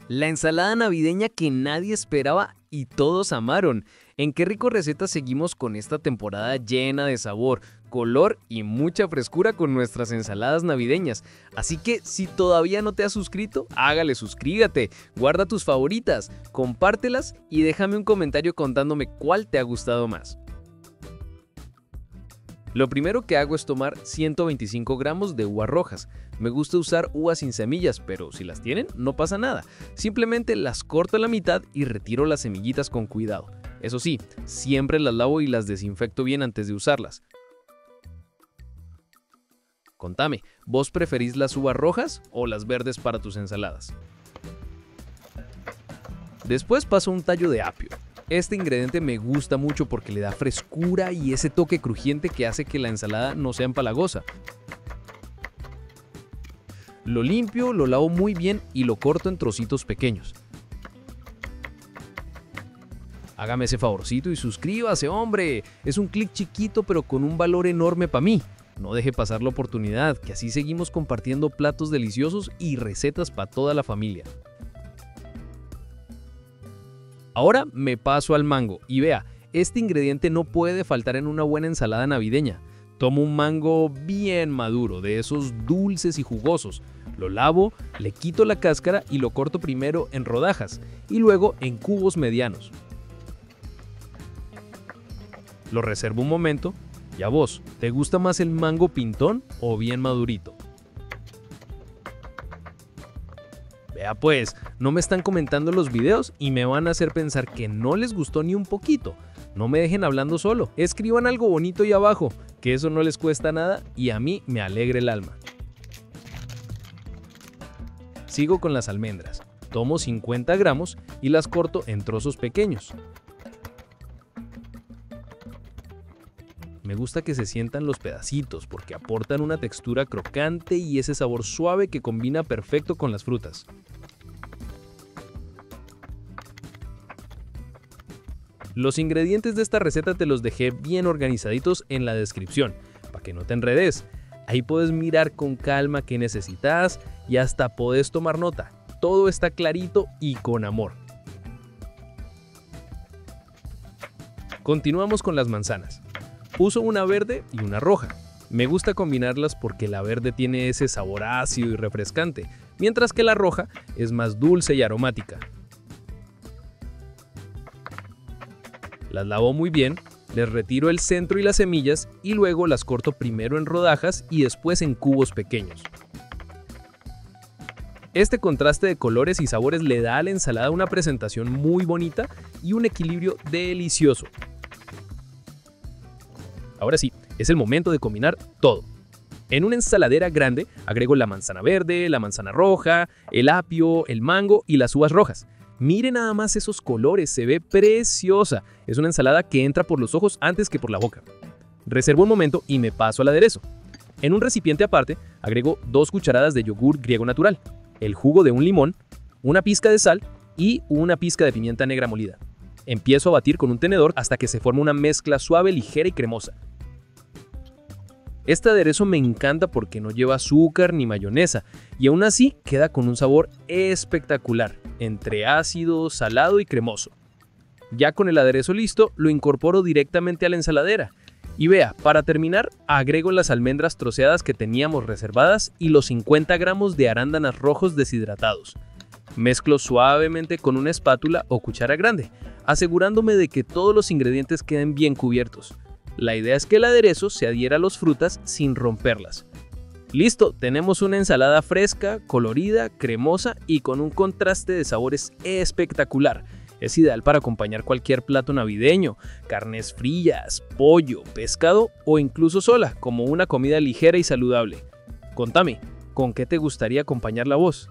La ensalada navideña que nadie esperaba y todos amaron. En Qué Rico Recetas seguimos con esta temporada llena de sabor, color y mucha frescura con nuestras ensaladas navideñas. Así que si todavía no te has suscrito, hágale, suscríbete, guarda tus favoritas, compártelas y déjame un comentario contándome cuál te ha gustado más. Lo primero que hago es tomar 125 gramos de uvas rojas. Me gusta usar uvas sin semillas, pero si las tienen, no pasa nada. Simplemente las corto a la mitad y retiro las semillitas con cuidado. Eso sí, siempre las lavo y las desinfecto bien antes de usarlas. Contame, ¿vos preferís las uvas rojas o las verdes para tus ensaladas? Después paso un tallo de apio. Este ingrediente me gusta mucho porque le da frescura y ese toque crujiente que hace que la ensalada no sea empalagosa. Lo limpio, lo lavo muy bien y lo corto en trocitos pequeños. Hágame ese favorcito y suscríbase, hombre. Es un clic chiquito pero con un valor enorme para mí. No deje pasar la oportunidad, que así seguimos compartiendo platos deliciosos y recetas para toda la familia. Ahora me paso al mango y vea, este ingrediente no puede faltar en una buena ensalada navideña. Tomo un mango bien maduro, de esos dulces y jugosos. Lo lavo, le quito la cáscara y lo corto primero en rodajas y luego en cubos medianos. Lo reservo un momento. ¿Y a vos, te gusta más el mango pintón o bien madurito? Vea pues, no me están comentando los videos y me van a hacer pensar que no les gustó ni un poquito. No me dejen hablando solo, escriban algo bonito ahí abajo, que eso no les cuesta nada y a mí me alegra el alma. Sigo con las almendras. Tomo 50 gramos y las corto en trozos pequeños. Me gusta que se sientan los pedacitos porque aportan una textura crocante y ese sabor suave que combina perfecto con las frutas. Los ingredientes de esta receta te los dejé bien organizaditos en la descripción, para que no te enredes. Ahí puedes mirar con calma qué necesitas y hasta podés tomar nota. Todo está clarito y con amor. Continuamos con las manzanas. Uso una verde y una roja. Me gusta combinarlas porque la verde tiene ese sabor ácido y refrescante, mientras que la roja es más dulce y aromática. Las lavo muy bien, les retiro el centro y las semillas y luego las corto primero en rodajas y después en cubos pequeños. Este contraste de colores y sabores le da a la ensalada una presentación muy bonita y un equilibrio delicioso. Ahora sí, es el momento de combinar todo. En una ensaladera grande agrego la manzana verde, la manzana roja, el apio, el mango y las uvas rojas. Miren nada más esos colores, se ve preciosa. Es una ensalada que entra por los ojos antes que por la boca. Reservo un momento y me paso al aderezo. En un recipiente aparte agrego 2 cucharadas de yogur griego natural, el jugo de un limón, una pizca de sal y una pizca de pimienta negra molida. Empiezo a batir con un tenedor hasta que se forma una mezcla suave, ligera y cremosa. Este aderezo me encanta porque no lleva azúcar ni mayonesa y aún así queda con un sabor espectacular, entre ácido, salado y cremoso. Ya con el aderezo listo, lo incorporo directamente a la ensaladera. Y vea, para terminar, agrego las almendras troceadas que teníamos reservadas y los 50 gramos de arándanos rojos deshidratados. Mezclo suavemente con una espátula o cuchara grande, asegurándome de que todos los ingredientes queden bien cubiertos. La idea es que el aderezo se adhiera a las frutas sin romperlas. Listo, tenemos una ensalada fresca, colorida, cremosa y con un contraste de sabores espectacular. Es ideal para acompañar cualquier plato navideño, carnes frías, pollo, pescado o incluso sola, como una comida ligera y saludable. Contame, ¿con qué te gustaría acompañarla vos?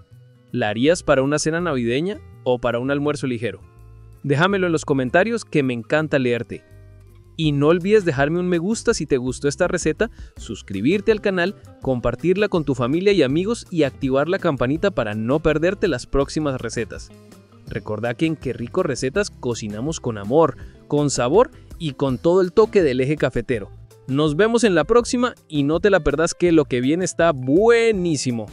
¿La harías para una cena navideña o para un almuerzo ligero? Déjamelo en los comentarios que me encanta leerte. Y no olvides dejarme un me gusta si te gustó esta receta, suscribirte al canal, compartirla con tu familia y amigos y activar la campanita para no perderte las próximas recetas. Recordá que en Qué Rico Recetas cocinamos con amor, con sabor y con todo el toque del eje cafetero. Nos vemos en la próxima y no te la perdás que lo que viene está buenísimo.